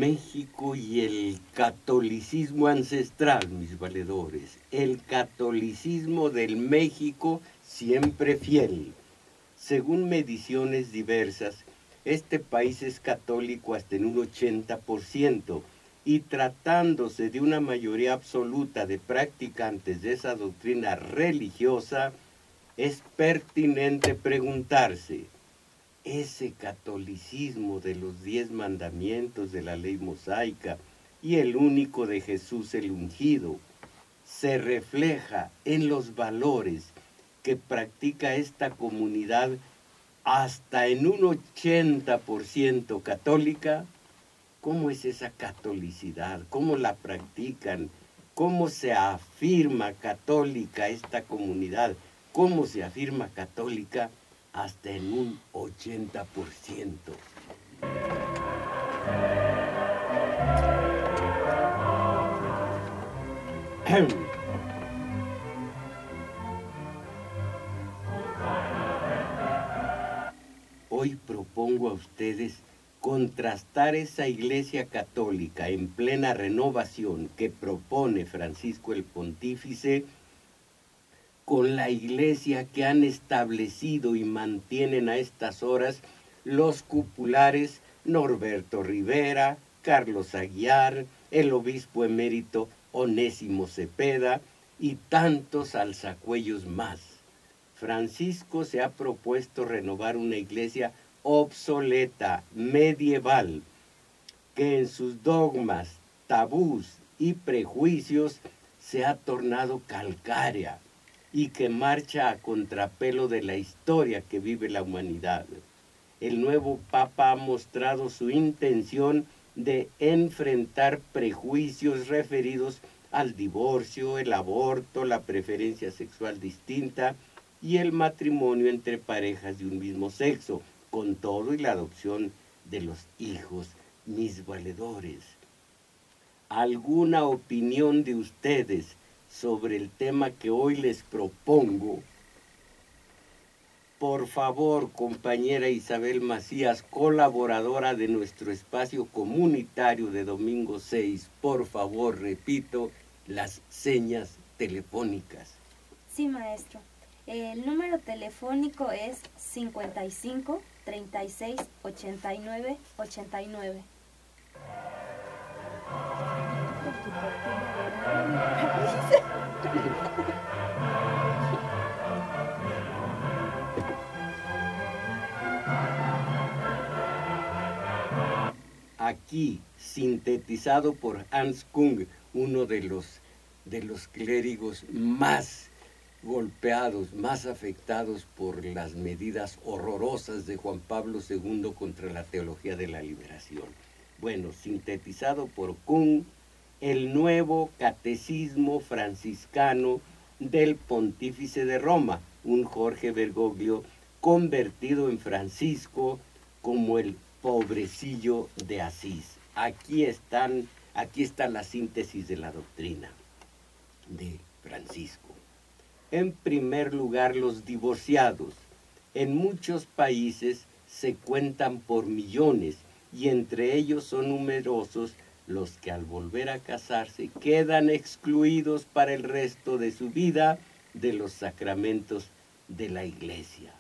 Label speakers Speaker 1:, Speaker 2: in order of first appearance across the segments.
Speaker 1: México y el catolicismo ancestral, mis valedores. El catolicismo del México siempre fiel. Según mediciones diversas, este país es católico hasta en un 80%, y tratándose de una mayoría absoluta de practicantes de esa doctrina religiosa, es pertinente preguntarse, ese catolicismo de los 10 mandamientos de la ley mosaica y el único de Jesús el ungido, se refleja en los valores que practica esta comunidad hasta en un 80% católica. ¿Cómo es esa catolicidad? ¿Cómo la practican? ¿Cómo se afirma católica esta comunidad? ¿Cómo se afirma católica hasta en un 80%? Hoy propongo a ustedes contrastar esa Iglesia Católica en plena renovación que propone Francisco el Pontífice con la Iglesia que han establecido y mantienen a estas horas los cupulares Norberto Rivera, Carlos Aguiar, el obispo emérito Onésimo Cepeda y tantos alzacuellos más. Francisco se ha propuesto renovar una iglesia obsoleta, medieval, que en sus dogmas, tabús y prejuicios se ha tornado calcárea y que marcha a contrapelo de la historia que vive la humanidad. El nuevo Papa ha mostrado su intención de enfrentar prejuicios referidos al divorcio, el aborto, la preferencia sexual distinta y el matrimonio entre parejas de un mismo sexo, con todo y la adopción de los hijos, mis valedores. ¿Alguna opinión de ustedes sobre el tema que hoy les propongo? Por favor, compañera Isabel Macías, colaboradora de nuestro espacio comunitario de domingo 6, por favor, repito, las señas telefónicas.
Speaker 2: Sí, maestro. El número telefónico es 55 36 89 89.
Speaker 1: Aquí, sintetizado por Hans Kung, uno de los clérigos más golpeados, más afectados por las medidas horrorosas de Juan Pablo II contra la teología de la liberación. Bueno, sintetizado por Kung, el nuevo catecismo franciscano del Pontífice de Roma, un Jorge Bergoglio convertido en Francisco como el pobrecillo de Asís. Aquí está la síntesis de la doctrina de Francisco. En primer lugar, los divorciados. En muchos países se cuentan por millones y entre ellos son numerosos los que al volver a casarse quedan excluidos para el resto de su vida de los sacramentos de la Iglesia.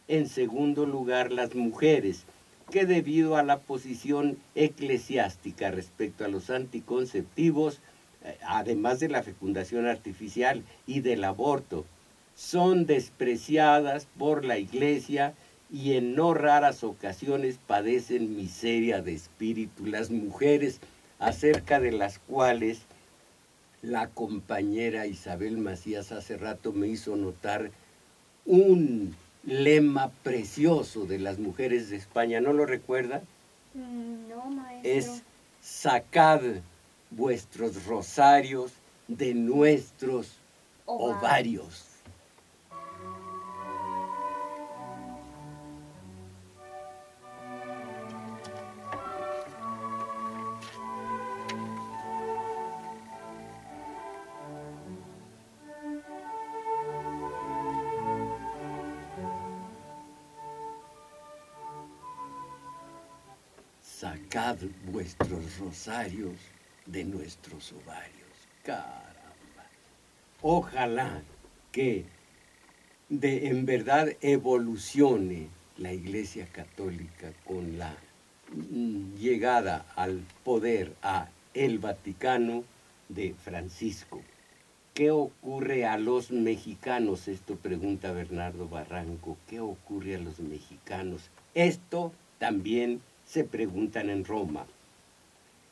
Speaker 1: En segundo lugar, las mujeres, que debido a la posición eclesiástica respecto a los anticonceptivos, además de la fecundación artificial y del aborto, son despreciadas por la Iglesia y en no raras ocasiones padecen miseria de espíritu. Las mujeres acerca de las cuales la compañera Isabel Macías hace rato me hizo notar un lema precioso de las mujeres de España, ¿no lo recuerda?
Speaker 2: No, maestro.
Speaker 1: Es: sacad vuestros rosarios de nuestros ovarios. sacad vuestros rosarios de nuestros ovarios. Caramba. Ojalá que en verdad evolucione la Iglesia Católica con la llegada al poder a el Vaticano de Francisco. ¿Qué ocurre a los mexicanos? Esto pregunta Bernardo Barranco. ¿Qué ocurre a los mexicanos? Esto también se preguntan en Roma.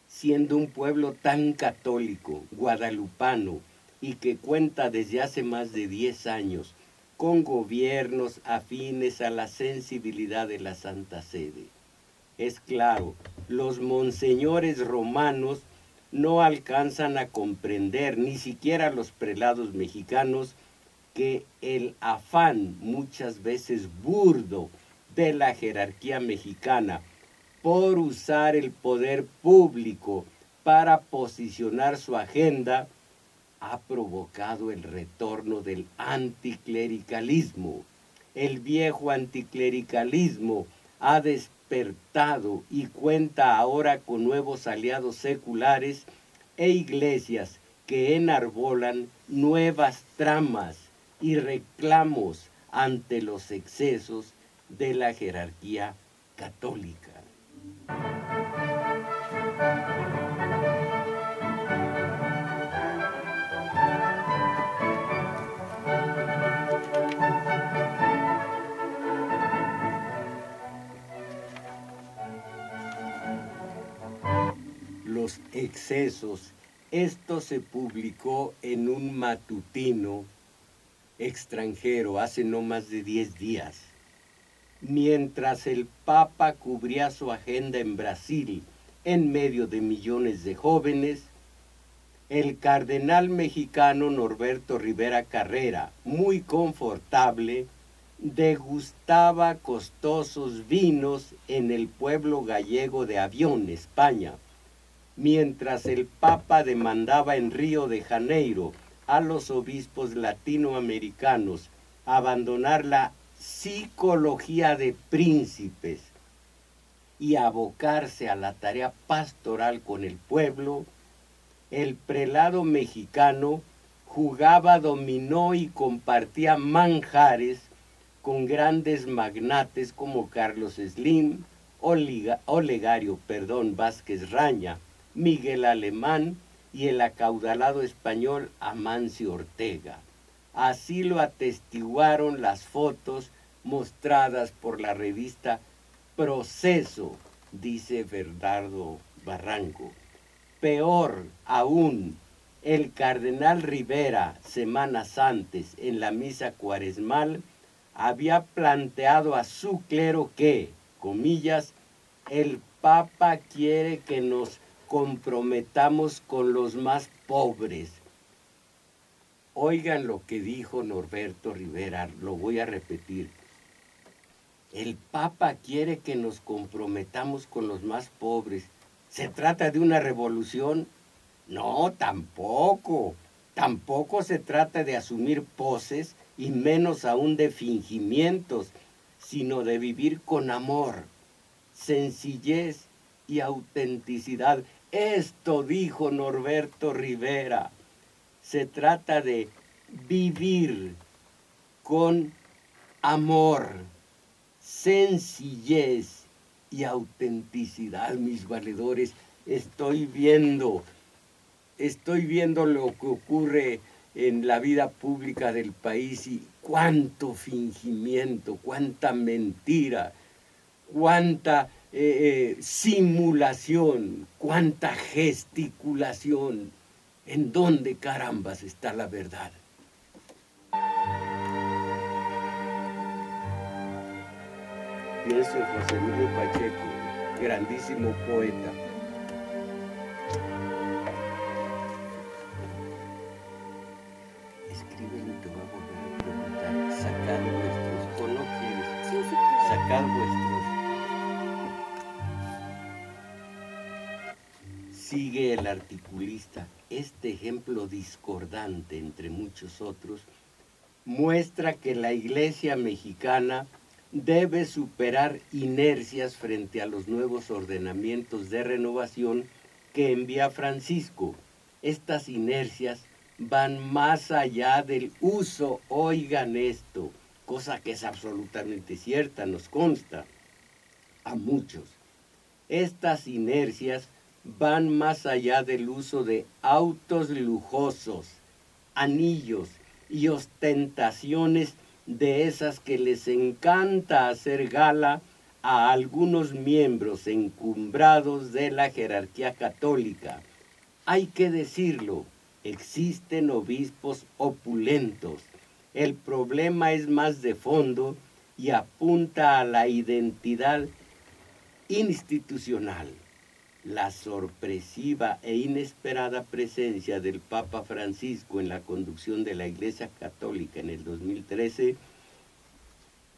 Speaker 1: Siendo un pueblo tan católico, guadalupano, y que cuenta desde hace más de 10 años con gobiernos afines a la sensibilidad de la Santa Sede. Es claro, los monseñores romanos no alcanzan a comprender, ni siquiera los prelados mexicanos, que el afán muchas veces burdo de la jerarquía mexicana por usar el poder público para posicionar su agenda ha provocado el retorno del anticlericalismo. El viejo anticlericalismo ha despertado y cuenta ahora con nuevos aliados seculares e iglesias que enarbolan nuevas tramas y reclamos ante los excesos de la jerarquía católica. Los excesos. Esto se publicó en un matutino extranjero hace no más de 10 días. Mientras el Papa cubría su agenda en Brasil en medio de millones de jóvenes, el cardenal mexicano Norberto Rivera Carrera, muy confortable, degustaba costosos vinos en el pueblo gallego de Avión, España, mientras el Papa demandaba en Río de Janeiro a los obispos latinoamericanos abandonar la psicología de príncipes y abocarse a la tarea pastoral con el pueblo, el prelado mexicano jugaba dominó y compartía manjares con grandes magnates como Carlos Slim, Olegario Vázquez Raña, Miguel Alemán y el acaudalado español Amancio Ortega. Así lo atestiguaron las fotos mostradas por la revista Proceso, dice Bernardo Barranco. Peor aún, el cardenal Rivera, semanas antes, en la misa cuaresmal, había planteado a su clero que, comillas, el Papa quiere que nos comprometamos con los más pobres. Oigan lo que dijo Norberto Rivera, lo voy a repetir. El Papa quiere que nos comprometamos con los más pobres. ¿Se trata de una revolución? No, tampoco. Tampoco se trata de asumir poses y menos aún de fingimientos, sino de vivir con amor, sencillez y autenticidad. Esto dijo Norberto Rivera. Se trata de vivir con amor, sencillez y autenticidad, mis valedores. Estoy viendo lo que ocurre en la vida pública del país y cuánto fingimiento, cuánta mentira, cuánta simulación, cuánta gesticulación. ¿En dónde carambas está la verdad? Pienso en José Emilio Pacheco, grandísimo poeta. Escríbelo y te voy a volver a preguntar. Sacad vuestros, ¿o no quieres?
Speaker 2: Sí, sí, claro.
Speaker 1: Sacad vuestros. Sigue el articulista. Este ejemplo discordante, entre muchos otros, muestra que la Iglesia mexicana debe superar inercias frente a los nuevos ordenamientos de renovación que envía Francisco. Estas inercias van más allá del uso, oigan esto, cosa que es absolutamente cierta, nos consta a muchos. Estas inercias van más allá del uso de autos lujosos, anillos y ostentaciones de esas que les encanta hacer gala a algunos miembros encumbrados de la jerarquía católica. Hay que decirlo, existen obispos opulentos. El problema es más de fondo y apunta a la identidad institucional. La sorpresiva e inesperada presencia del Papa Francisco en la conducción de la Iglesia Católica en el 2013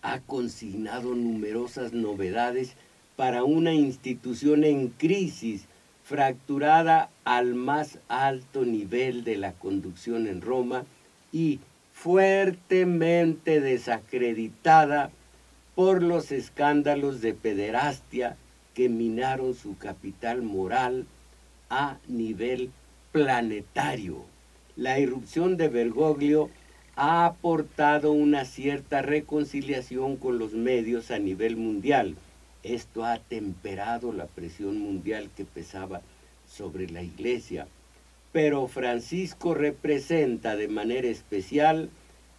Speaker 1: ha consignado numerosas novedades para una institución en crisis, fracturada al más alto nivel de la conducción en Roma y fuertemente desacreditada por los escándalos de pederastia que minaron su capital moral a nivel planetario. La irrupción de Bergoglio ha aportado una cierta reconciliación con los medios a nivel mundial. Esto ha temperado la presión mundial que pesaba sobre la Iglesia. Pero Francisco representa de manera especial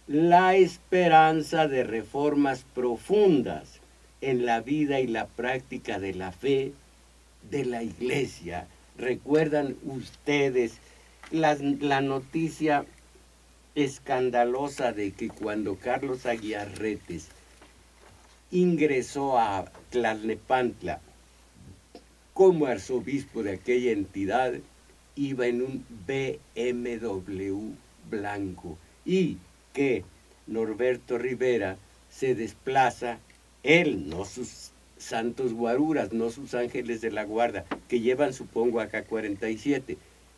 Speaker 1: la esperanza de reformas profundas en la vida y la práctica de la fe de la Iglesia. ¿Recuerdan ustedes la noticia escandalosa de que cuando Carlos Aguiarretes ingresó a Tlalnepantla como arzobispo de aquella entidad, iba en un BMW blanco y que Norberto Rivera se desplaza, él, no sus santos guaruras, no sus ángeles de la guarda, que llevan, supongo, acá 47,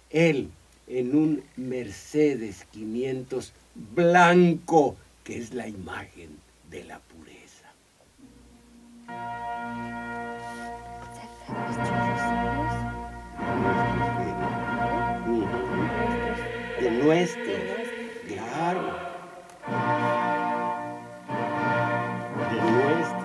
Speaker 1: él en un Mercedes 500 blanco, que es la imagen de la pureza. De nuestros, claro, de nuestros.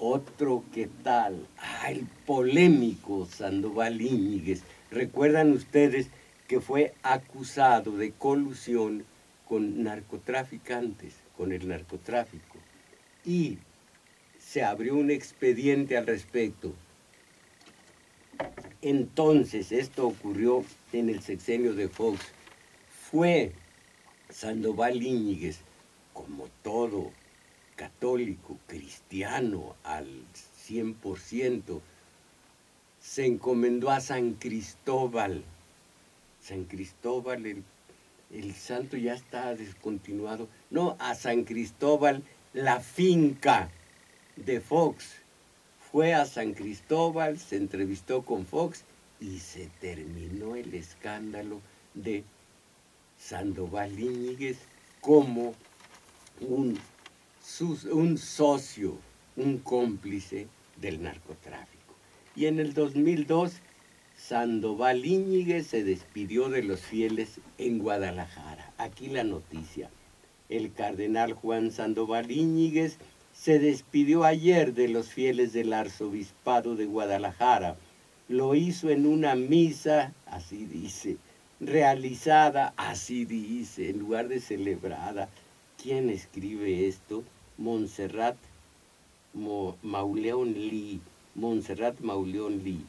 Speaker 1: Otro que tal, el polémico Sandoval Íñiguez. ¿Recuerdan ustedes que fue acusado de colusión con narcotraficantes, con el narcotráfico? Y se abrió un expediente al respecto. Entonces, esto ocurrió en el sexenio de Fox. Fue Sandoval Íñiguez, como todo católico, cristiano al 100%, se encomendó a San Cristóbal. San Cristóbal, el santo ya está descontinuado. No, a San Cristóbal, la finca de Fox. Fue a San Cristóbal, se entrevistó con Fox y se terminó el escándalo de Sandoval Íñiguez como un socio, un cómplice del narcotráfico. Y en el 2002, Sandoval Íñiguez se despidió de los fieles en Guadalajara. Aquí la noticia. El cardenal Juan Sandoval Íñiguez se despidió ayer de los fieles del arzobispado de Guadalajara. Lo hizo en una misa, así dice, realizada, así dice, en lugar de celebrada. ¿Quién escribe esto? Montserrat Mauleón Lee. Montserrat Mauleón Lee.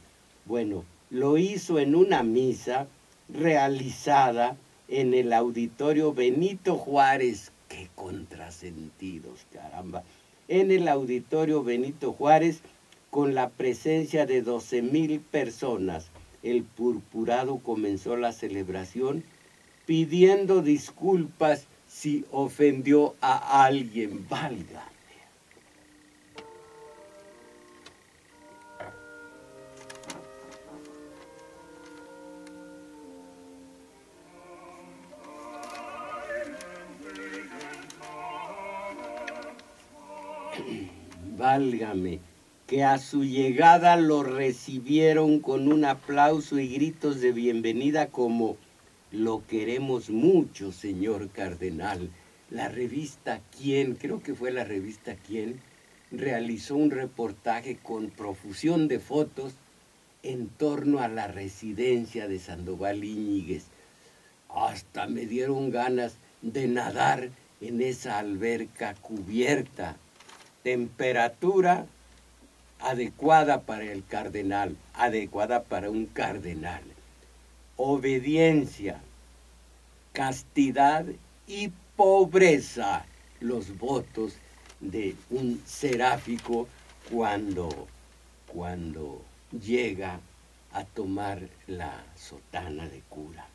Speaker 1: Bueno, lo hizo en una misa realizada en el Auditorio Benito Juárez. ¡Qué contrasentidos, caramba! En el Auditorio Benito Juárez, con la presencia de 12,000 personas. El purpurado comenzó la celebración pidiendo disculpas si ofendió a alguien. Válgame. válgame, que a su llegada lo recibieron con un aplauso y gritos de bienvenida como: lo queremos mucho, señor cardenal. La revista Quién, creo que fue la revista Quién, realizó un reportaje con profusión de fotos en torno a la residencia de Sandoval Íñiguez. Hasta me dieron ganas de nadar en esa alberca cubierta. Temperatura adecuada para el cardenal, adecuada para un cardenal. Obediencia, castidad y pobreza, los votos de un seráfico cuando llega a tomar la sotana de cura.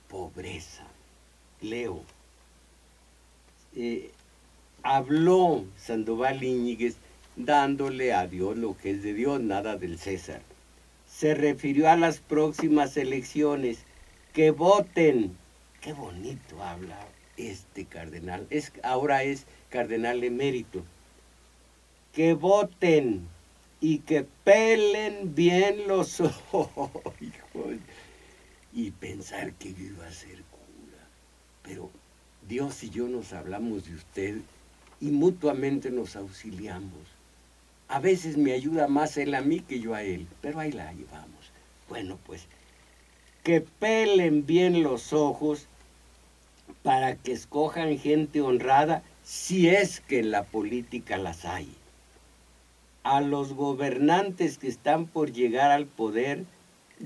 Speaker 1: Pobreza. Leo. Habló Sandoval Íñiguez dándole a Dios lo que es de Dios, nada del César. Se refirió a las próximas elecciones, que voten. Qué bonito habla este cardenal. Ahora es cardenal emérito. Que voten y que pelen bien los ojos. Y pensar que yo iba a ser cura. Pero Dios y yo nos hablamos de usted y mutuamente nos auxiliamos. A veces me ayuda más él a mí que yo a él, pero ahí la llevamos. Bueno, pues, que pelen bien los ojos para que escojan gente honrada, si es que en la política las hay. A los gobernantes que están por llegar al poder,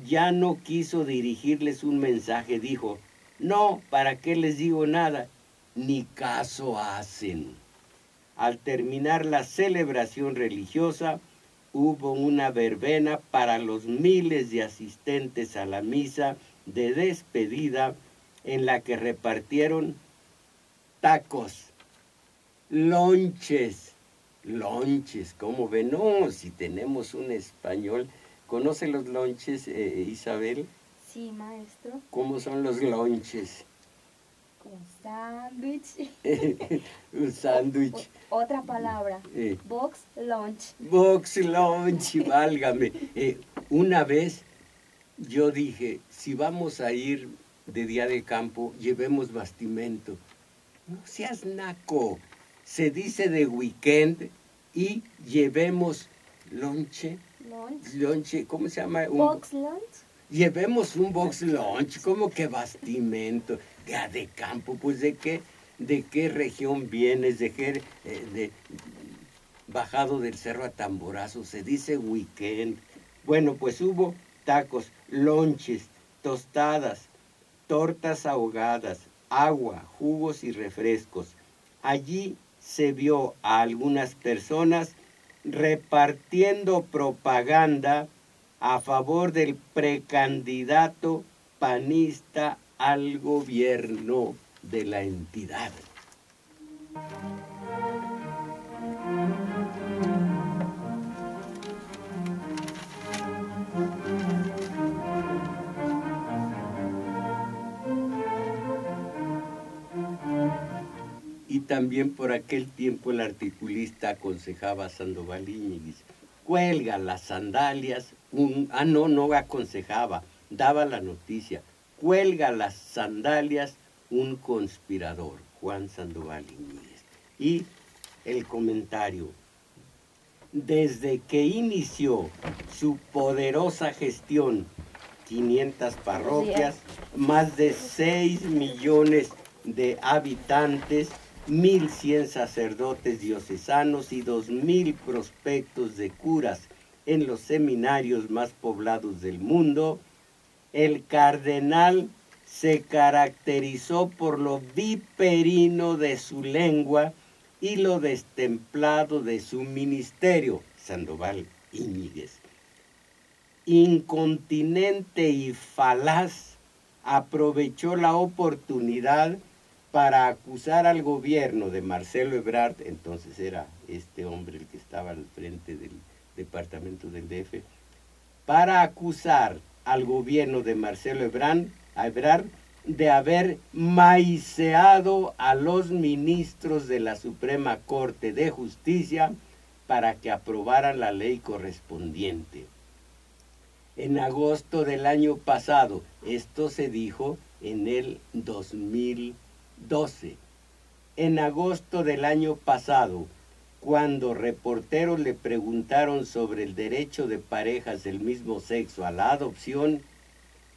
Speaker 1: ya no quiso dirigirles un mensaje, dijo: no, ¿para qué les digo nada? Ni caso hacen. Al terminar la celebración religiosa, hubo una verbena para los miles de asistentes a la misa de despedida, en la que repartieron tacos, lonches, ¿cómo ven? No, si tenemos un español. ¿Conoce los lonches, Isabel?
Speaker 2: Sí, maestro.
Speaker 1: ¿Cómo son los lonches?
Speaker 2: Como sándwich.
Speaker 1: Un sándwich.
Speaker 2: Otra palabra. Box lunch.
Speaker 1: Box lunch, válgame. Una vez yo dije, si vamos a ir de día de campo, llevemos bastimento. No seas naco. Se dice de weekend y llevemos lonche. Lonche, ¿cómo se llama?
Speaker 2: Box lunch.
Speaker 1: Llevemos un box lunch, ¿cómo que bastimento? Ya de campo, pues ¿de qué región vienes? ¿De bajado del cerro a Tamborazo? Se dice weekend. Bueno, pues hubo tacos, lonches, tostadas, tortas ahogadas, agua, jugos y refrescos. Allí se vio a algunas personas repartiendo propaganda a favor del precandidato panista al gobierno de la entidad. Y también por aquel tiempo el articulista aconsejaba a Sandoval Íñiguez: cuelga las sandalias, no aconsejaba, daba la noticia: cuelga las sandalias un conspirador, Juan Sandoval Íñiguez. Y el comentario: desde que inició su poderosa gestión, 500 parroquias, más de 6 millones de habitantes, 1,100 sacerdotes diocesanos y 2,000 prospectos de curas en los seminarios más poblados del mundo, el cardenal se caracterizó por lo viperino de su lengua y lo destemplado de su ministerio. Sandoval Íñiguez. Incontinente y falaz, aprovechó la oportunidad para acusar al gobierno de Marcelo Ebrard, entonces era este hombre el que estaba al frente del departamento del DF, para acusar al gobierno de Marcelo Ebrard de haber maiceado a los ministros de la Suprema Corte de Justicia para que aprobaran la ley correspondiente. En agosto del año pasado, esto se dijo en el 2012, en agosto del año pasado, cuando reporteros le preguntaron sobre el derecho de parejas del mismo sexo a la adopción,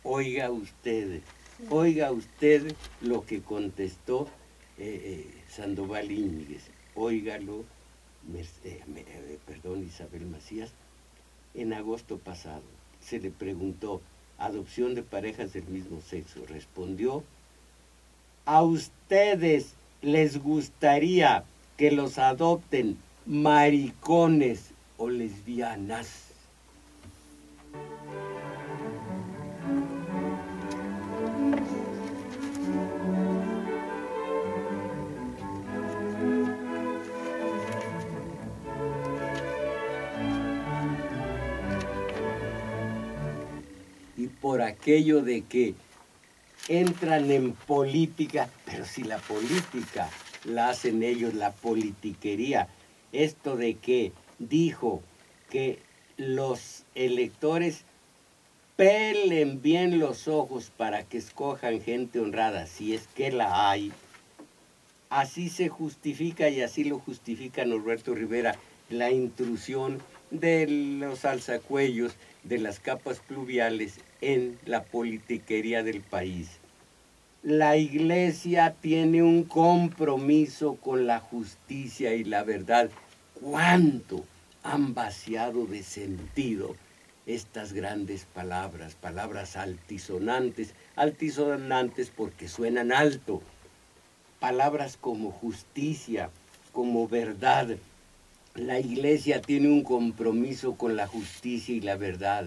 Speaker 1: oiga usted lo que contestó Sandoval Íñiguez, óigalo, Isabel Macías. En agosto pasado se le preguntó, adopción de parejas del mismo sexo, respondió, ¿a ustedes les gustaría que los adopten maricones o lesbianas? Y por aquello de que entran en política, pero si la política la hacen ellos, la politiquería, esto de que dijo que los electores pelen bien los ojos para que escojan gente honrada, si es que la hay, así se justifica y así lo justifica Norberto Rivera, la intrusión de los alzacuellos, de las capas pluviales en la politiquería del país. La Iglesia tiene un compromiso con la justicia y la verdad. ¿Cuánto han vaciado de sentido estas grandes palabras, palabras altisonantes, altisonantes porque suenan alto, palabras como justicia, como verdad? La Iglesia tiene un compromiso con la justicia y la verdad.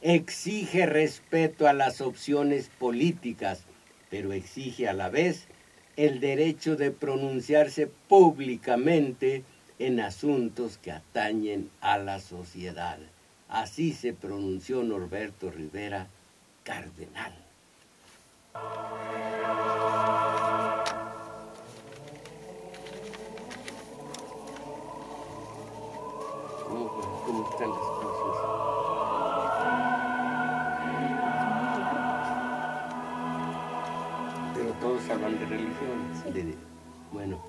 Speaker 1: Exige respeto a las opciones políticas, pero exige a la vez el derecho de pronunciarse públicamente en asuntos que atañen a la sociedad. Así se pronunció Norberto Rivera, cardenal. ¿Cómo están las cosas? Pero todos hablan de religión. Bueno,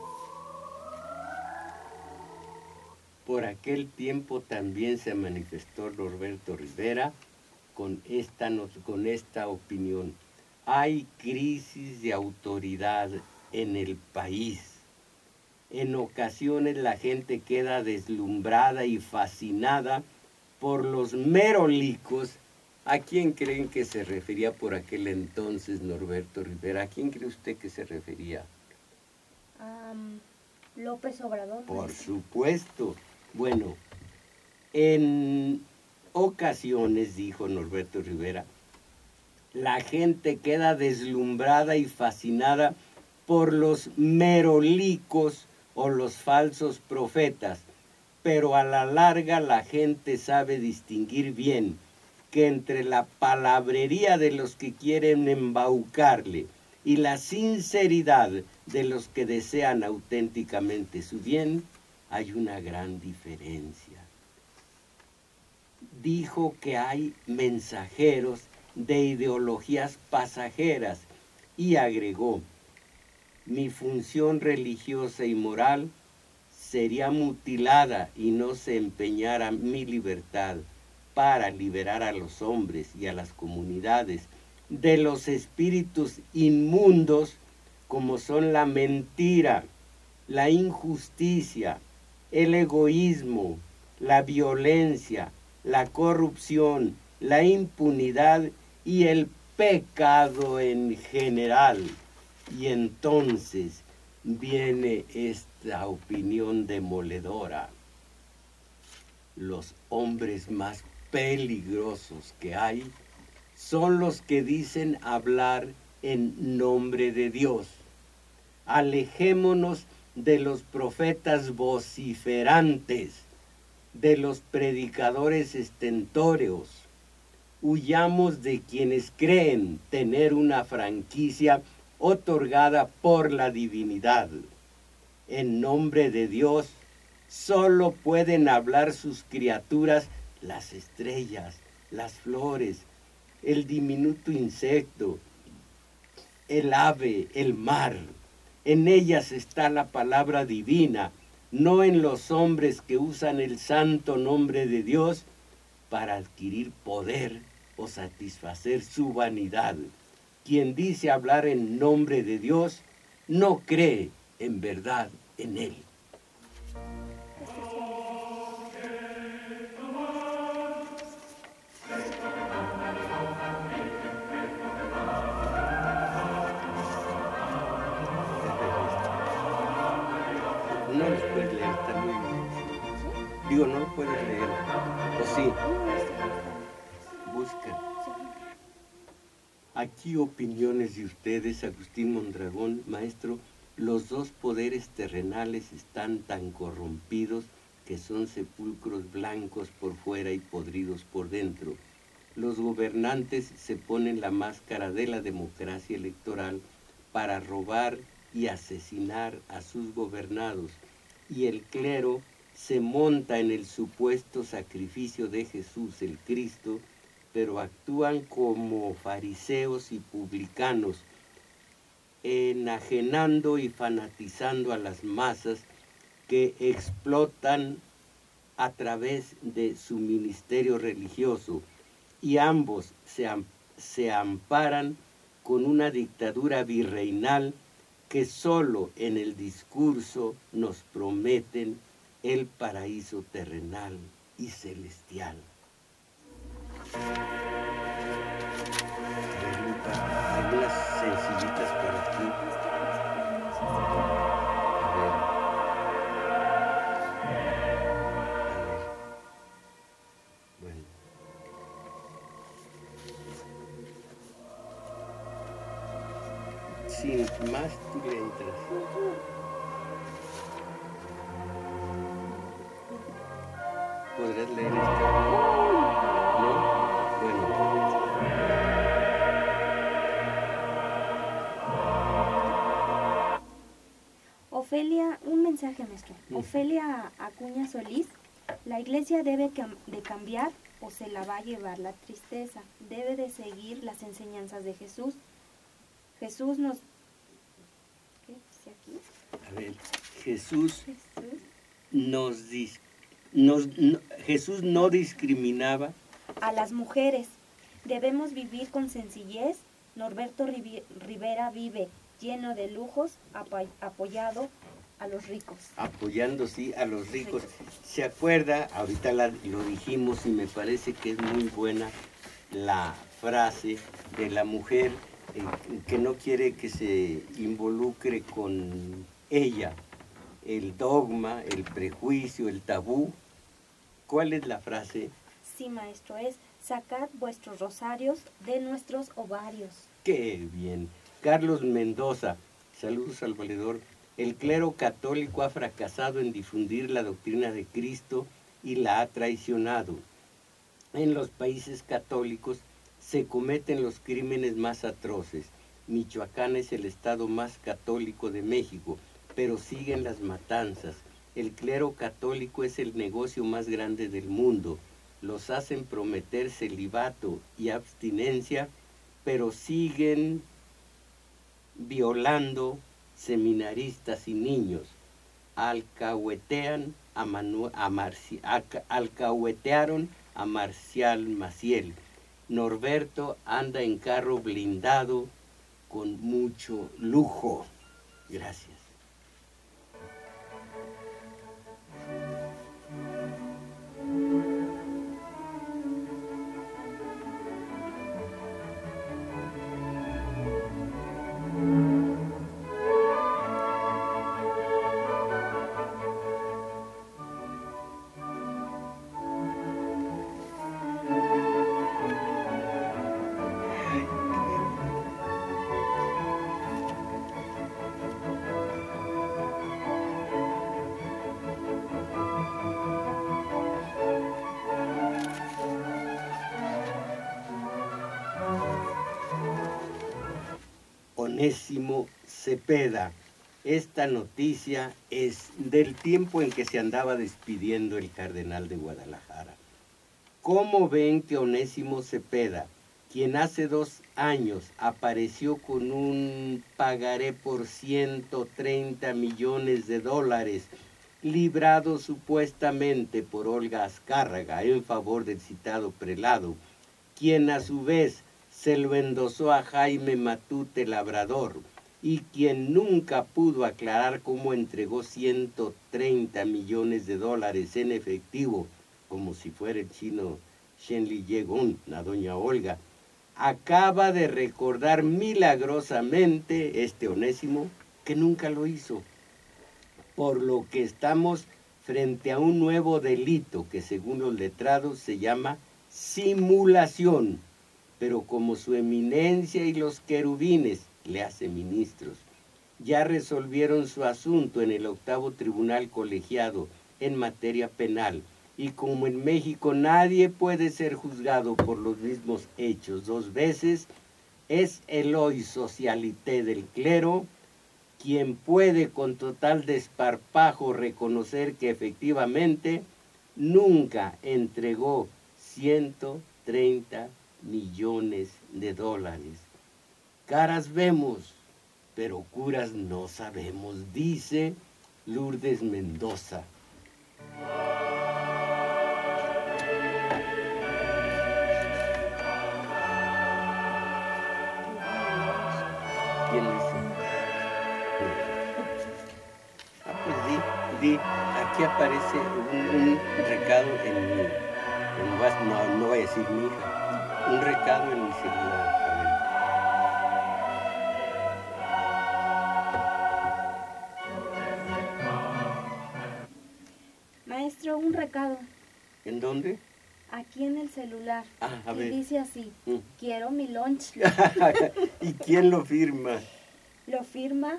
Speaker 1: por aquel tiempo también se manifestó Norberto Rivera con esta opinión. Hay crisis de autoridad en el país. En ocasiones la gente queda deslumbrada y fascinada por los merolicos. ¿A quién creen que se refería por aquel entonces Norberto Rivera? ¿A quién cree usted que se refería?
Speaker 2: López Obrador.
Speaker 1: Por supuesto. Bueno, en ocasiones, dijo Norberto Rivera, la gente queda deslumbrada y fascinada por los merolicos o los falsos profetas, pero a la larga la gente sabe distinguir bien que entre la palabrería de los que quieren embaucarle y la sinceridad de los que desean auténticamente su bien, hay una gran diferencia. Dijo que hay mensajeros de ideologías pasajeras y agregó, mi función religiosa y moral sería mutilada y no se empeñara mi libertad para liberar a los hombres y a las comunidades de los espíritus inmundos como son la mentira, la injusticia, el egoísmo, la violencia, la corrupción, la impunidad y el pecado en general. Y entonces viene esta opinión demoledora. Los hombres más peligrosos que hay son los que dicen hablar en nombre de Dios. Alejémonos de los profetas vociferantes, de los predicadores estentóreos. Huyamos de quienes creen tener una franquicia otorgada por la divinidad. En nombre de Dios, Solo pueden hablar sus criaturas, las estrellas, las flores, el diminuto insecto, el ave, el mar. En ellas está la palabra divina, no en los hombres que usan el santo nombre de Dios para adquirir poder o satisfacer su vanidad. Quien dice hablar en nombre de Dios no cree en verdad en él. No los puedes leer, está muy... Digo, no lo puedes leer. ¿O sí? Busca. Aquí opiniones de ustedes, Agustín Mondragón, maestro. Los dos poderes terrenales están tan corrompidos que son sepulcros blancos por fuera y podridos por dentro. Los gobernantes se ponen la máscara de la democracia electoral para robar y asesinar a sus gobernados, y el clero se monta en el supuesto sacrificio de Jesús el Cristo, pero actúan como fariseos y publicanos, enajenando y fanatizando a las masas que explotan a través de su ministerio religioso, y ambos se amparan con una dictadura virreinal que solo en el discurso nos prometen el paraíso terrenal y celestial. Algunas sencillitas por aquí. Bueno. Sin más tú le entras. ¿Podrás leer esto? ¿No? Bueno.
Speaker 2: Ofelia, un mensaje, maestro. Ofelia Acuña Solís, la iglesia debe de cambiar o se la va a llevar la tristeza. Debe de seguir las enseñanzas de Jesús. Jesús nos... ¿Qué dice aquí?
Speaker 1: A ver, Jesús no discriminaba
Speaker 2: a las mujeres. Debemos vivir con sencillez. Norberto Rivera vive lleno de lujos, apoyado a los ricos.
Speaker 1: Apoyando, sí, a los ricos. ¿Se acuerda? Ahorita lo dijimos y me parece que es muy buena la frase de la mujer que no quiere que se involucre con ella el dogma, el prejuicio, el tabú. ¿Cuál es la frase?
Speaker 2: Sí, maestro, es sacad vuestros rosarios de nuestros ovarios.
Speaker 1: ¡Qué bien! Carlos Mendoza, saludos al valedor. El clero católico ha fracasado en difundir la doctrina de Cristo y la ha traicionado. En los países católicos se cometen los crímenes más atroces. Michoacán es el estado más católico de México, pero siguen las matanzas. El clero católico es el negocio más grande del mundo. Los hacen prometer celibato y abstinencia, pero siguen violando seminaristas y niños. Alcahuetearon a Marcial Maciel. Norberto anda en carro blindado con mucho lujo. Gracias. Onésimo Cepeda, esta noticia es del tiempo en que se andaba despidiendo el cardenal de Guadalajara. ¿Cómo ven que Onésimo Cepeda, quien hace 2 años apareció con un pagaré por 130 millones de dólares, librado supuestamente por Olga Azcárraga en favor del citado prelado, quien a su vez se lo endosó a Jaime Matute Labrador, y quien nunca pudo aclarar cómo entregó 130 millones de dólares en efectivo, como si fuera el chino Shen Li Yegon, a doña Olga, acaba de recordar milagrosamente este Onésimo que nunca lo hizo, por lo que estamos frente a un nuevo delito que según los letrados se llama simulación, pero como su eminencia y los querubines le hacen ministros, ya resolvieron su asunto en el 8º Tribunal Colegiado en materia penal, y como en México nadie puede ser juzgado por los mismos hechos 2 veces, es el hoy socialité del clero quien puede con total desparpajo reconocer que efectivamente nunca entregó 130 millones de dólares. Caras vemos, pero curas no sabemos, dice Lourdes Mendoza. ¿Quién dice? Pues aquí aparece un recado en mi, no voy a decir mi hija, un recado en mi celular.
Speaker 2: Maestro, un recado.
Speaker 1: ¿En dónde?
Speaker 2: Aquí en el celular.
Speaker 1: A
Speaker 2: y
Speaker 1: ver.
Speaker 2: dice así, quiero mi lunch.
Speaker 1: ¿Y quién lo firma?
Speaker 2: Lo firma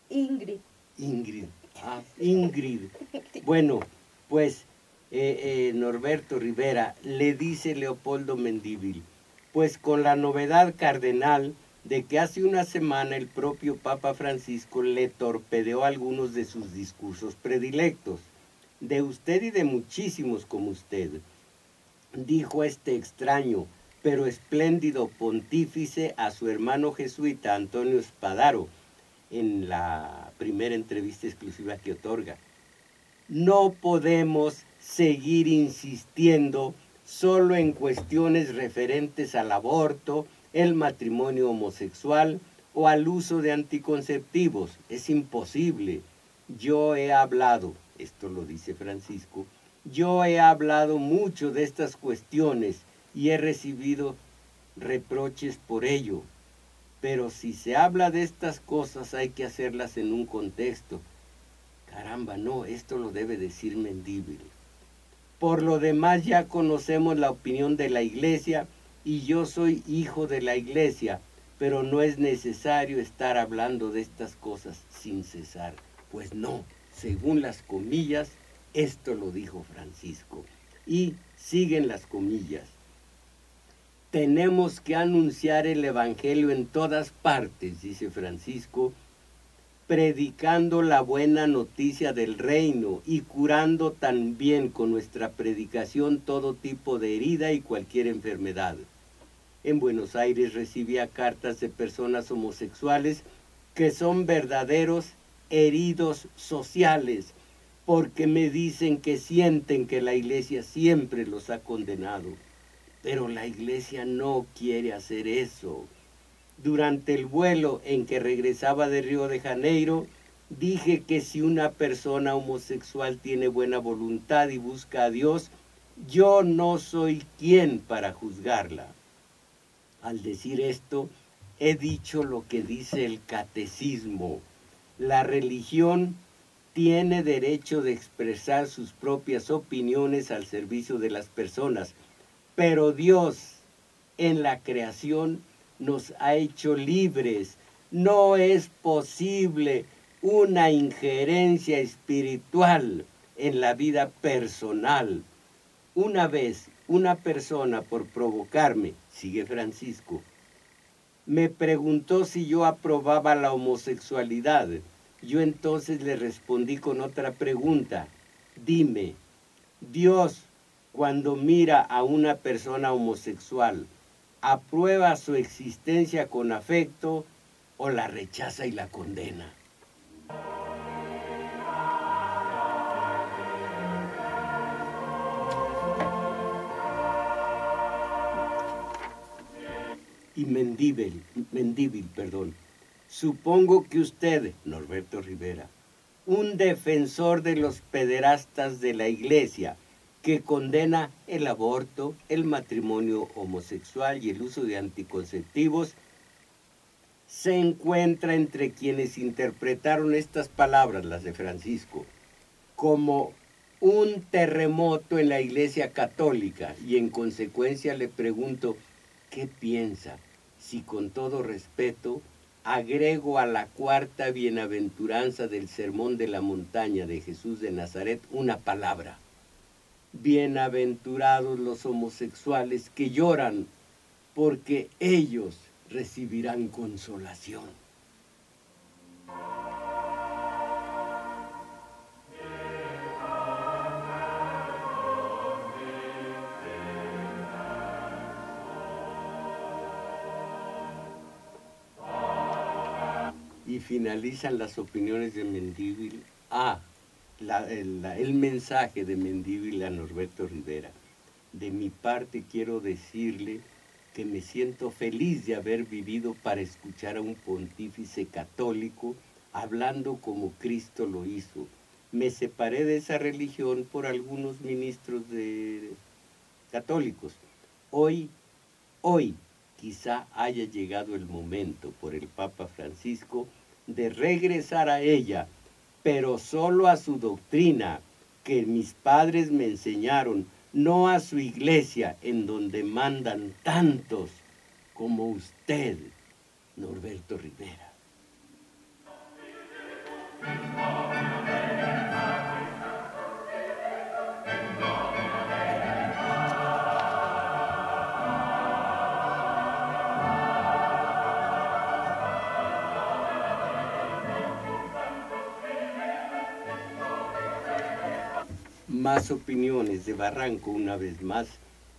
Speaker 2: Ingrid.
Speaker 1: Ingrid. Ingrid. Bueno, pues Norberto Rivera, le dice Leopoldo Mendívil, pues con la novedad cardenal de que hace una semana el propio Papa Francisco le torpedeó algunos de sus discursos predilectos. De usted y de muchísimos como usted, dijo este extraño pero espléndido pontífice a su hermano jesuita Antonio Spadaro en la primera entrevista exclusiva que otorga. No podemos seguir insistiendo solo en cuestiones referentes al aborto, el matrimonio homosexual o al uso de anticonceptivos. Es imposible. Yo he hablado, esto lo dice Francisco, yo he hablado mucho de estas cuestiones y he recibido reproches por ello. Pero si se habla de estas cosas hay que hacerlas en un contexto. Caramba, no, esto lo debe decir Mendívil. Por lo demás ya conocemos la opinión de la Iglesia y yo soy hijo de la Iglesia, pero no es necesario estar hablando de estas cosas sin cesar. Pues no, según las comillas, esto lo dijo Francisco. Y siguen las comillas. Tenemos que anunciar el Evangelio en todas partes, dice Francisco, predicando la buena noticia del reino y curando también con nuestra predicación todo tipo de herida y cualquier enfermedad. En Buenos Aires recibía cartas de personas homosexuales que son verdaderos heridos sociales, porque me dicen que sienten que la Iglesia siempre los ha condenado. Pero la Iglesia no quiere hacer eso. Durante el vuelo en que regresaba de Río de Janeiro, dije que si una persona homosexual tiene buena voluntad y busca a Dios, yo no soy quien para juzgarla. Al decir esto, he dicho lo que dice el catecismo. La religión tiene derecho de expresar sus propias opiniones al servicio de las personas, pero Dios en la creación nos ha hecho libres. No es posible una injerencia espiritual en la vida personal. Una vez, una persona por provocarme, sigue Francisco, Me preguntó si yo aprobaba la homosexualidad. Yo entonces le respondí con otra pregunta. Dime, Dios, cuando mira a una persona homosexual, ¿aprueba su existencia con afecto o la rechaza y la condena? Y Mendívil, perdón. Supongo que usted, Norberto Rivera, un defensor de los pederastas de la Iglesia, que condena el aborto, el matrimonio homosexual y el uso de anticonceptivos, se encuentra entre quienes interpretaron estas palabras, las de Francisco, como un terremoto en la Iglesia Católica, y en consecuencia le pregunto, ¿qué piensa? Si con todo respeto agrego a la cuarta bienaventuranza del Sermón de la Montaña de Jesús de Nazaret una palabra. Bienaventurados los homosexuales que lloran, porque ellos recibirán consolación. Y finalizan las opiniones de Mendívil el mensaje de Mendívil a Norberto Rivera. De mi parte quiero decirle que me siento feliz de haber vivido para escuchar a un pontífice católico hablando como Cristo lo hizo. Me separé de esa religión por algunos ministros católicos. Hoy, quizá haya llegado el momento por el Papa Francisco de regresar a ella, pero solo a su doctrina que mis padres me enseñaron, no a su iglesia en donde mandan tantos como usted, Norberto Rivera. Más opiniones de Barranco una vez más.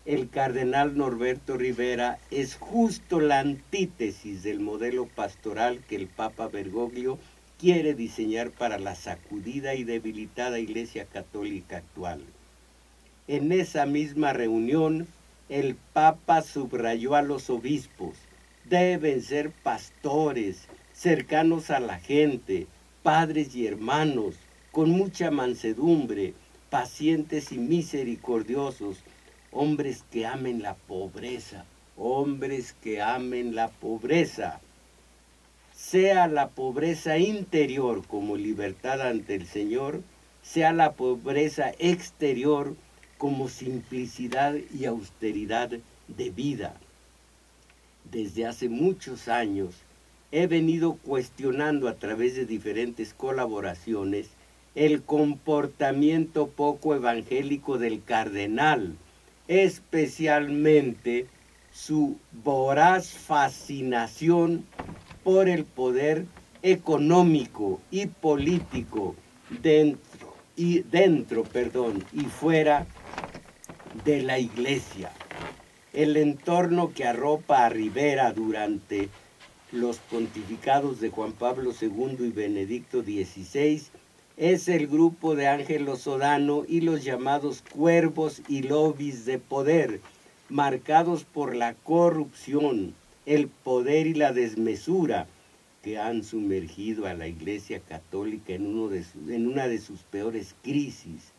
Speaker 1: El cardenal Norberto Rivera es justo la antítesis del modelo pastoral que el Papa Bergoglio quiere diseñar para la sacudida y debilitada Iglesia Católica actual. En esa misma reunión, el Papa subrayó a los obispos. Deben ser pastores, cercanos a la gente, padres y hermanos, con mucha mansedumbre, pacientes y misericordiosos, hombres que amen la pobreza, hombres que amen la pobreza. Sea la pobreza interior como libertad ante el Señor, sea la pobreza exterior como simplicidad y austeridad de vida. Desde hace muchos años he venido cuestionando a través de diferentes colaboraciones el comportamiento poco evangélico del cardenal, especialmente su voraz fascinación por el poder económico y político dentro y fuera de la Iglesia. El entorno que arropa a Rivera durante los pontificados de Juan Pablo II y Benedicto XVI es el grupo de Ángelo Sodano y los llamados cuervos y lobbies de poder, marcados por la corrupción, el poder y la desmesura, que han sumergido a la Iglesia Católica en una de sus peores crisis.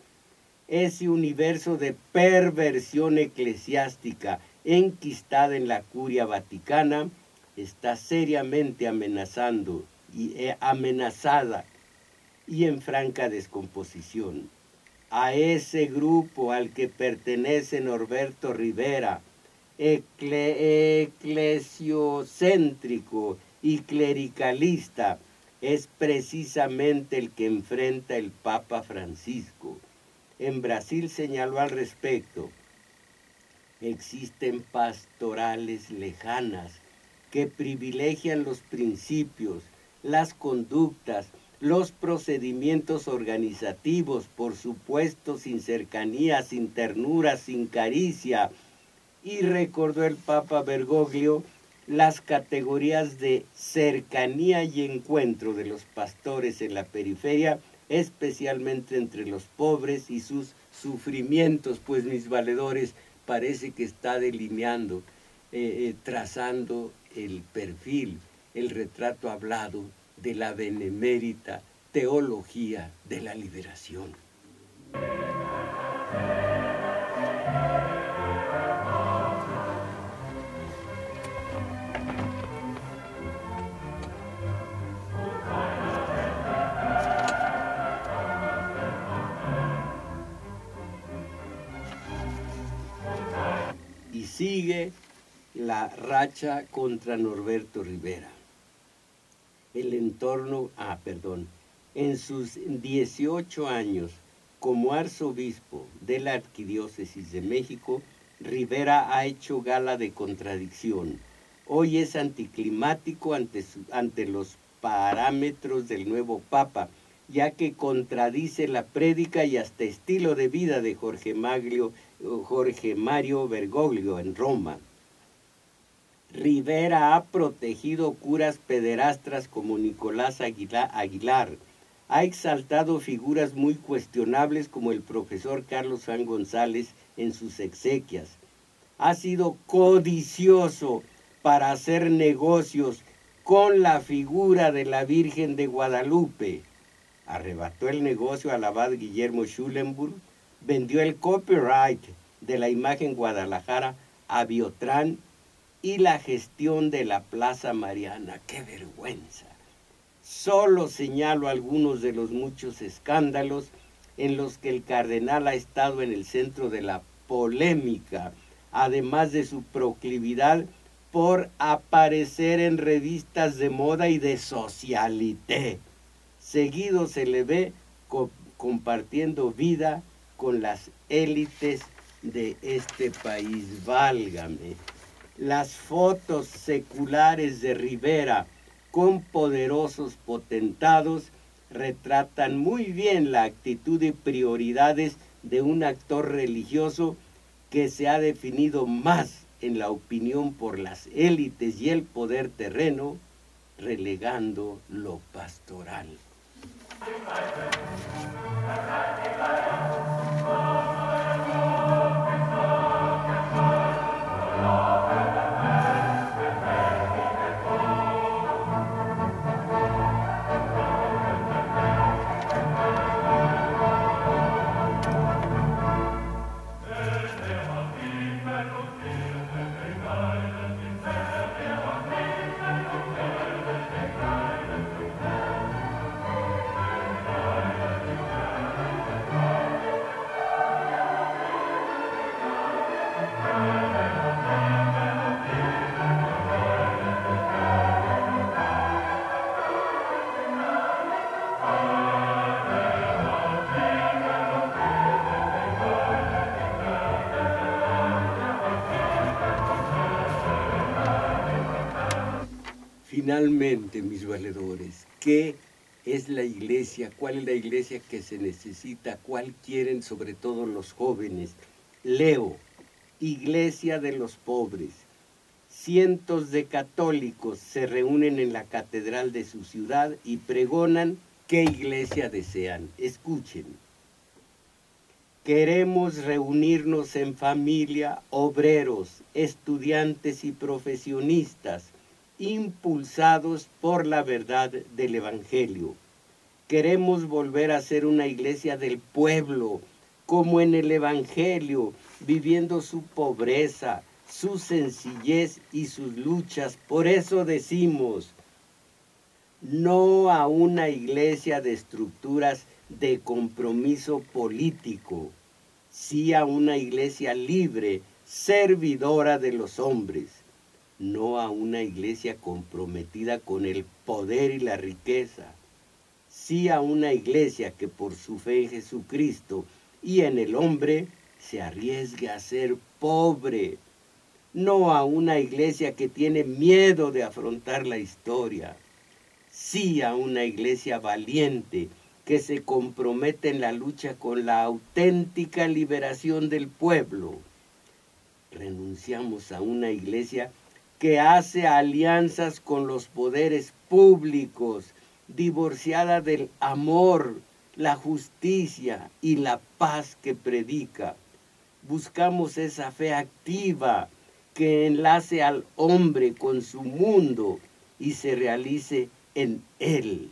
Speaker 1: Ese universo de perversión eclesiástica enquistada en la Curia Vaticana está seriamente amenazada y en franca descomposición. A ese grupo al que pertenece Norberto Rivera, eclesiocéntrico y clericalista, es precisamente el que enfrenta el Papa Francisco. En Brasil señaló al respecto: existen pastorales lejanas que privilegian los principios, las conductas, los procedimientos organizativos, por supuesto, sin cercanía, sin ternura, sin caricia. Y recordó el Papa Bergoglio las categorías de cercanía y encuentro de los pastores en la periferia, especialmente entre los pobres y sus sufrimientos. Pues, mis valedores, parece que está delineando, trazando el perfil, el retrato hablado de la benemérita teología de la liberación. Y sigue la racha contra Norberto Rivera. El entorno, en sus 18 años como arzobispo de la Arquidiócesis de México, Rivera ha hecho gala de contradicción. Hoy es anticlimático ante los parámetros del nuevo Papa, ya que contradice la prédica y hasta estilo de vida de Jorge Mario Bergoglio en Roma. Rivera ha protegido curas pederastras como Nicolás Aguilar, ha exaltado figuras muy cuestionables como el profesor Carlos Juan González en sus exequias, ha sido codicioso para hacer negocios con la figura de la Virgen de Guadalupe, arrebató el negocio al abad Guillermo Schulenburg, vendió el copyright de la imagen Guadalajara a Biotrán y la gestión de la Plaza Mariana. ¡Qué vergüenza! Solo señalo algunos de los muchos escándalos en los que el cardenal ha estado en el centro de la polémica, además de su proclividad por aparecer en revistas de moda y de socialité. Seguido se le ve compartiendo vida con las élites de este país. Válgame. Las fotos seculares de Rivera con poderosos potentados retratan muy bien la actitud y prioridades de un actor religioso que se ha definido más en la opinión por las élites y el poder terreno, relegando lo pastoral. Finalmente, mis valedores, ¿qué es la iglesia? ¿Cuál es la iglesia que se necesita? ¿Cuál quieren sobre todo los jóvenes? Leo, Iglesia de los pobres. Cientos de católicos se reúnen en la catedral de su ciudad y pregonan qué iglesia desean. Escuchen. Queremos reunirnos en familia, obreros, estudiantes y profesionistas, impulsados por la verdad del Evangelio. Queremos volver a ser una iglesia del pueblo, como en el Evangelio, viviendo su pobreza, su sencillez y sus luchas. Por eso decimos, no a una iglesia de estructuras de compromiso político, sí a una iglesia libre, servidora de los hombres. No a una iglesia comprometida con el poder y la riqueza, sí a una iglesia que por su fe en Jesucristo y en el hombre se arriesgue a ser pobre, no a una iglesia que tiene miedo de afrontar la historia, sí a una iglesia valiente que se compromete en la lucha con la auténtica liberación del pueblo. Renunciamos a una iglesia que hace alianzas con los poderes públicos, divorciada del amor, la justicia y la paz que predica. Buscamos esa fe activa que enlace al hombre con su mundo y se realice en él.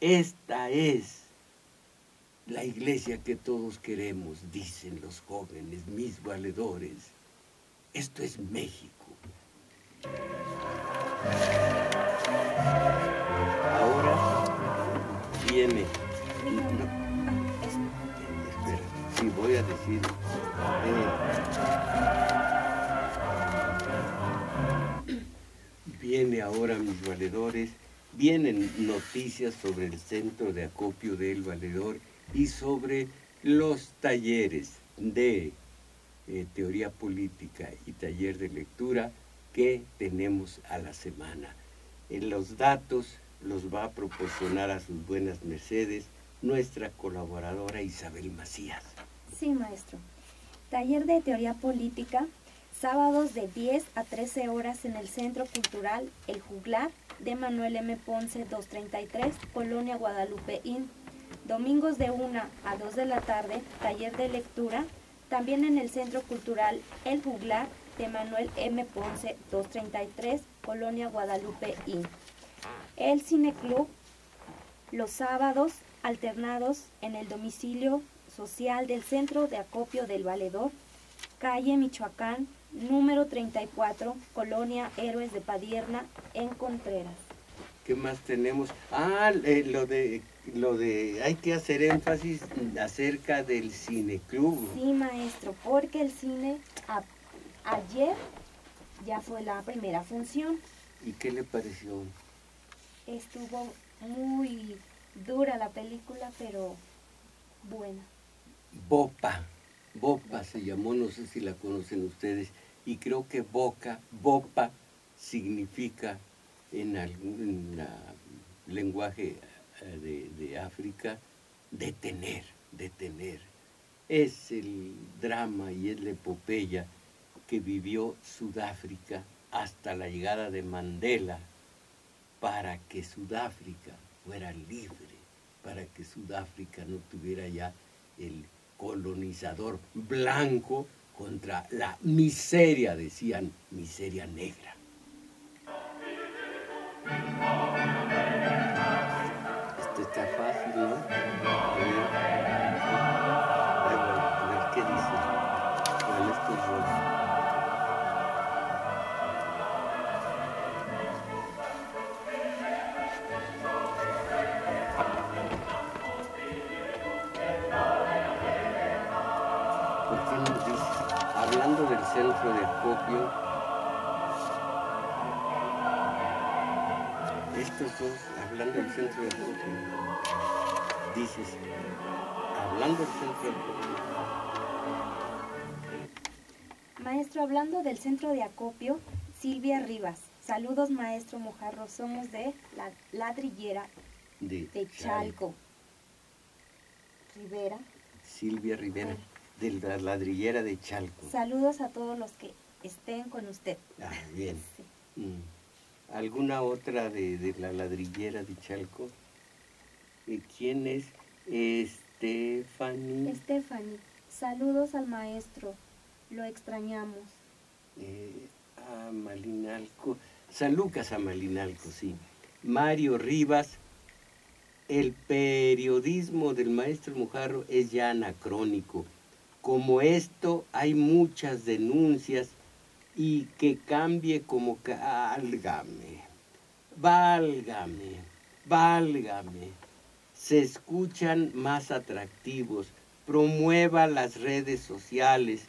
Speaker 1: Esta es la iglesia que todos queremos, dicen los jóvenes, mis valedores. Esto es México. Ahora viene. Espera, sí, voy a decir. Viene ahora, mis valedores, vienen noticias sobre el centro de acopio del valedor y sobre los talleres de teoría política y taller de lectura que tenemos a la semana. Los datos los va a proporcionar a sus buenas mercedes nuestra colaboradora Isabel Macías.
Speaker 2: Sí, maestro. Taller de teoría política, sábados de 10 a 13 horas en el Centro Cultural El Juglar de Manuel M. Ponce 233, Colonia Guadalupe Inn. Domingos de 1 a 2 de la tarde, taller de lectura, también en el Centro Cultural El Juglar de Manuel M. Ponce 233, Colonia Guadalupe Inn. El Cineclub, los sábados alternados en el domicilio social del Centro de Acopio del Valedor, calle Michoacán, número 34, Colonia Héroes de Padierna, en Contreras.
Speaker 1: ¿Qué más tenemos? Lo de hay que hacer énfasis acerca del cineclub.
Speaker 2: Sí, maestro, porque el cine ayer ya fue la primera función.
Speaker 1: ¿Y qué le pareció?
Speaker 2: Estuvo muy dura la película, pero buena.
Speaker 1: Bopa se llamó, no sé si la conocen ustedes, y creo que Bopa significa en algún lenguaje de África, detener. Es el drama y es la epopeya que vivió Sudáfrica hasta la llegada de Mandela para que Sudáfrica fuera libre, para que Sudáfrica no tuviera ya el colonizador blanco contra la miseria, decían, miseria negra. Esto está fácil, ¿no? A ver qué dice. Con estos dos. ¿Por qué nos dice? Hablando del centro de acopio, estos dos, hablando del centro de acopio, dices, hablando del centro de acopio.
Speaker 2: Maestro, hablando del Centro de Acopio, Silvia Rivas. Saludos, maestro Mojarro. Somos de la ladrillera de Chalco. Rivera.
Speaker 1: Silvia Rivera, de la ladrillera de Chalco.
Speaker 2: Saludos a todos los que estén con usted.
Speaker 1: Ah, bien.
Speaker 2: Sí.
Speaker 1: ¿Alguna otra de la ladrillera de Chalco? ¿Quién es? Stephanie.
Speaker 2: Saludos al maestro. Lo extrañamos.
Speaker 1: Malinalco. San Lucas a Malinalco, sí. Mario Rivas. El periodismo del maestro Mojarro es ya anacrónico. Como esto hay muchas denuncias y que cambie como válgame. Se escuchan más atractivos. Promueva las redes sociales,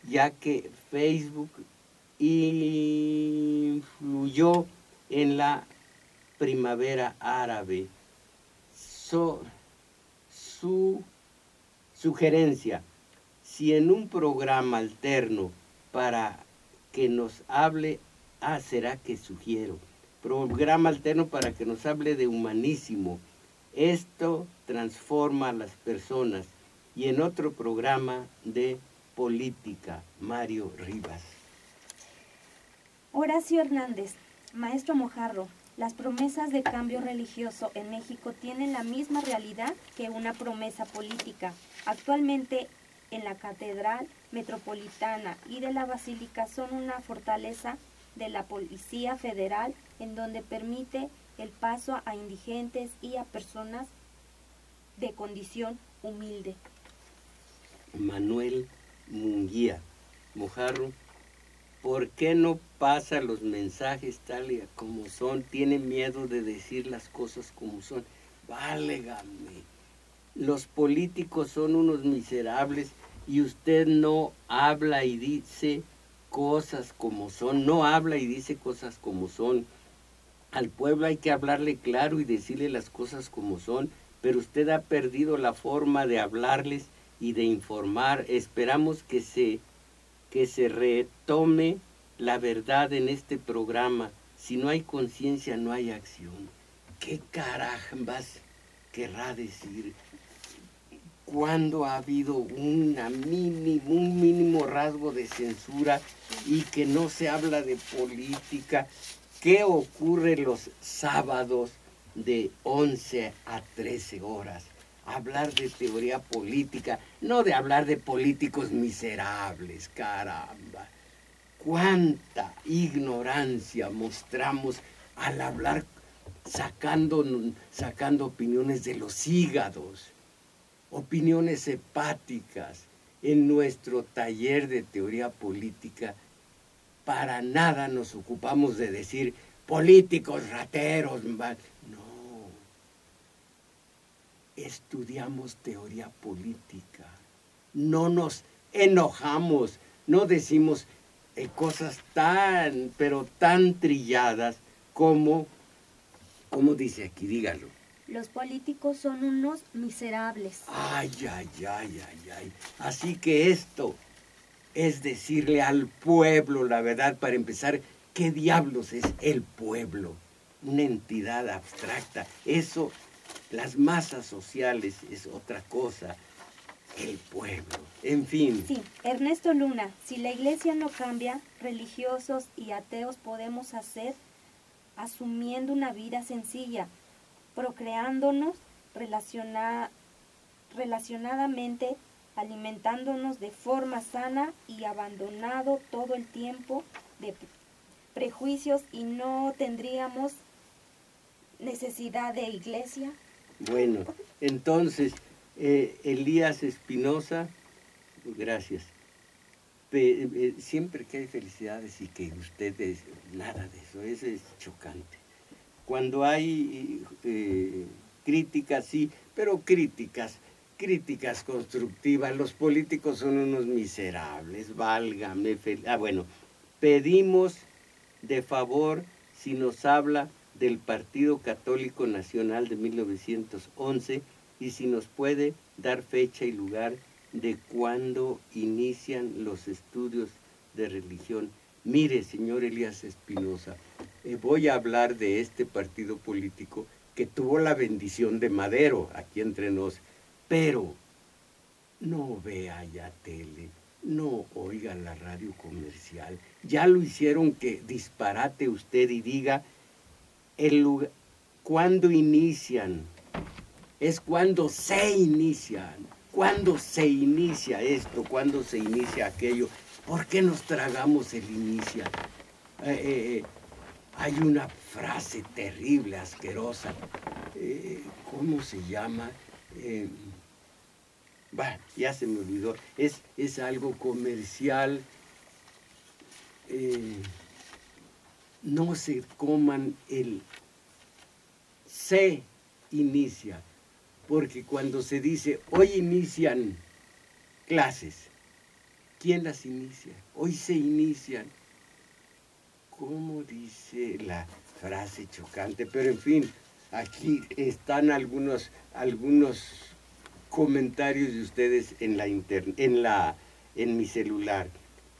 Speaker 1: ya que Facebook influyó en la primavera árabe. Su sugerencia, si en un programa alterno para que nos hable, será que sugiero, programa alterno para que nos hable de humanísimo. Esto transforma a las personas. Y en otro programa de política, Mario Rivas.
Speaker 2: Horacio Hernández, maestro Mojarro, las promesas de cambio religioso en México tienen la misma realidad que una promesa política. Actualmente en la Catedral Metropolitana y de la Basílica son una fortaleza de la Policía Federal en donde permite el paso a indigentes y a personas de condición humilde.
Speaker 1: Manuel Munguía, Mojarro, ¿por qué no pasa los mensajes tal y como son? Tiene miedo de decir las cosas como son. Válgame. Los políticos son unos miserables y usted no habla y dice cosas como son. No habla y dice cosas como son. Al pueblo hay que hablarle claro y decirle las cosas como son, pero usted ha perdido la forma de hablarles y de informar. Esperamos que se retome la verdad en este programa. Si no hay conciencia, no hay acción. ¿Qué carambas querrá decir? ¿Cuándo ha habido un mínimo rasgo de censura y que no se habla de política? ¿Qué ocurre los sábados de 11 a 13 horas? Hablar de teoría política, no de hablar de políticos miserables, caramba. Cuánta ignorancia mostramos al hablar sacando opiniones de los hígados, opiniones hepáticas. En nuestro taller de teoría política, para nada nos ocupamos de decir políticos rateros. No. Estudiamos teoría política, no nos enojamos, no decimos cosas pero tan trilladas como dice aquí, dígalo.
Speaker 2: Los políticos son unos miserables.
Speaker 1: Ay. Así que esto es decirle al pueblo la verdad. Para empezar, ¿qué diablos es el pueblo? Una entidad abstracta. Eso, las masas sociales es otra cosa. El pueblo, en fin.
Speaker 2: Sí, Ernesto Luna, si la iglesia no cambia, religiosos y ateos podemos hacer asumiendo una vida sencilla, procreándonos relacionadamente, alimentándonos de forma sana y abandonado todo el tiempo de prejuicios y no tendríamos necesidad de iglesia.
Speaker 1: Bueno, entonces, Elías Espinosa, gracias. Siempre que hay felicidades y que ustedes, nada de eso, eso es chocante. Cuando hay críticas, sí, pero críticas constructivas. Los políticos son unos miserables, válgame. Bueno, pedimos de favor, si nos habla del Partido Católico Nacional de 1911 y si nos puede dar fecha y lugar de cuándo inician los estudios de religión. Mire, señor Elías Espinosa, voy a hablar de este partido político que tuvo la bendición de Madero, aquí entre nos, pero no vea ya tele, no oiga la radio comercial. Ya lo hicieron que disparate usted y diga el lugar, cuándo inician. Es cuando se inician. ¿Cuándo se inicia esto? ¿Cuándo se inicia aquello? ¿Por qué nos tragamos el inicia? Hay una frase terrible, asquerosa. ¿Cómo se llama? Ya se me olvidó. Es algo comercial. No se coman el se inicia. Porque cuando se dice, hoy inician clases, ¿quién las inicia? Hoy se inician. ¿Cómo dice la frase chocante? Pero en fin, aquí están algunos comentarios de ustedes en mi celular.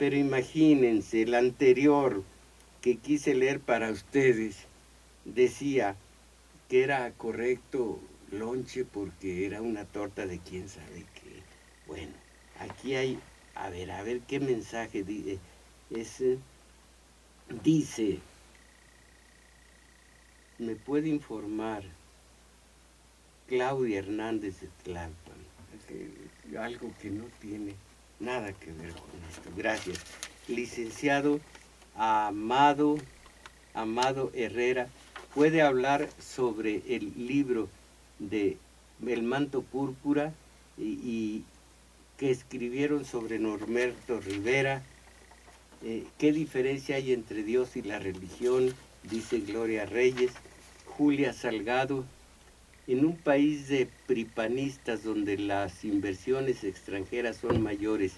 Speaker 1: Pero imagínense, el anterior que quise leer para ustedes decía que era correcto lonche porque era una torta de quién sabe qué. Bueno, aquí hay, a ver qué mensaje dice, me puede informar Claudia Hernández de Tlalpan, algo que no tiene nada que ver con esto. Gracias. Licenciado Amado Herrera, ¿puede hablar sobre el libro de El manto púrpura y que escribieron sobre Norberto Rivera? ¿Qué diferencia hay entre Dios y la religión? Dice Gloria Reyes. Julia Salgado, en un país de pripanistas donde las inversiones extranjeras son mayores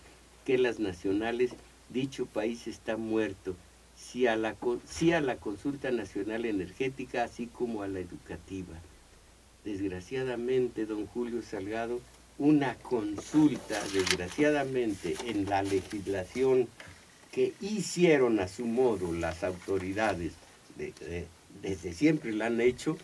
Speaker 1: que las nacionales, dicho país está muerto. Sí a la consulta nacional energética, así como a la educativa. Desgraciadamente, don Julio Salgado, una consulta, desgraciadamente, en la legislación que hicieron a su modo las autoridades, desde siempre la han hecho,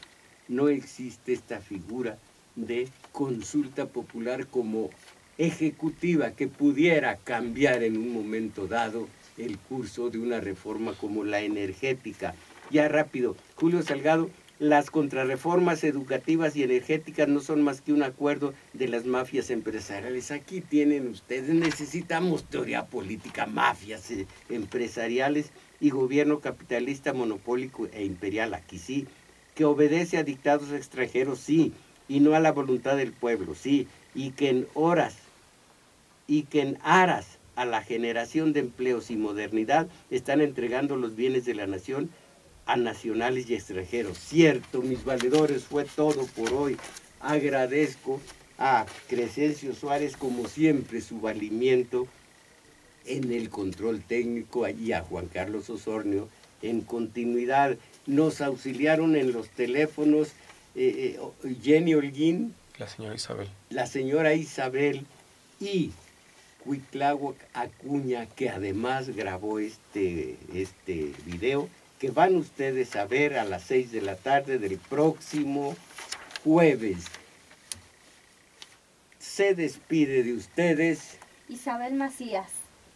Speaker 1: no existe esta figura de consulta popular como ejecutiva que pudiera cambiar en un momento dado el curso de una reforma como la energética. Ya rápido, Julio Salgado, las contrarreformas educativas y energéticas no son más que un acuerdo de las mafias empresariales. Aquí tienen ustedes, necesitamos teoría política, mafias empresariales y gobierno capitalista, monopólico e imperial, aquí sí, que obedece a dictados extranjeros, sí, y no a la voluntad del pueblo, sí, y que en aras a la generación de empleos y modernidad están entregando los bienes de la nación a nacionales y extranjeros. Cierto, mis valedores, fue todo por hoy. Agradezco a Crescencio Suárez, como siempre, su valimiento en el control técnico, y a Juan Carlos Osornio en continuidad. Nos auxiliaron en los teléfonos Jenny Holguín, la señora Isabel y Cuitláhuac Acuña, que además grabó este video, que van ustedes a ver a las 6 de la tarde del próximo jueves. Se despide de ustedes
Speaker 2: Isabel Macías,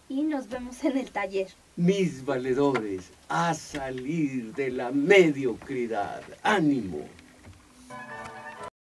Speaker 2: y nos vemos en el taller.
Speaker 1: Mis valedores, a salir de la mediocridad. ¡Ánimo!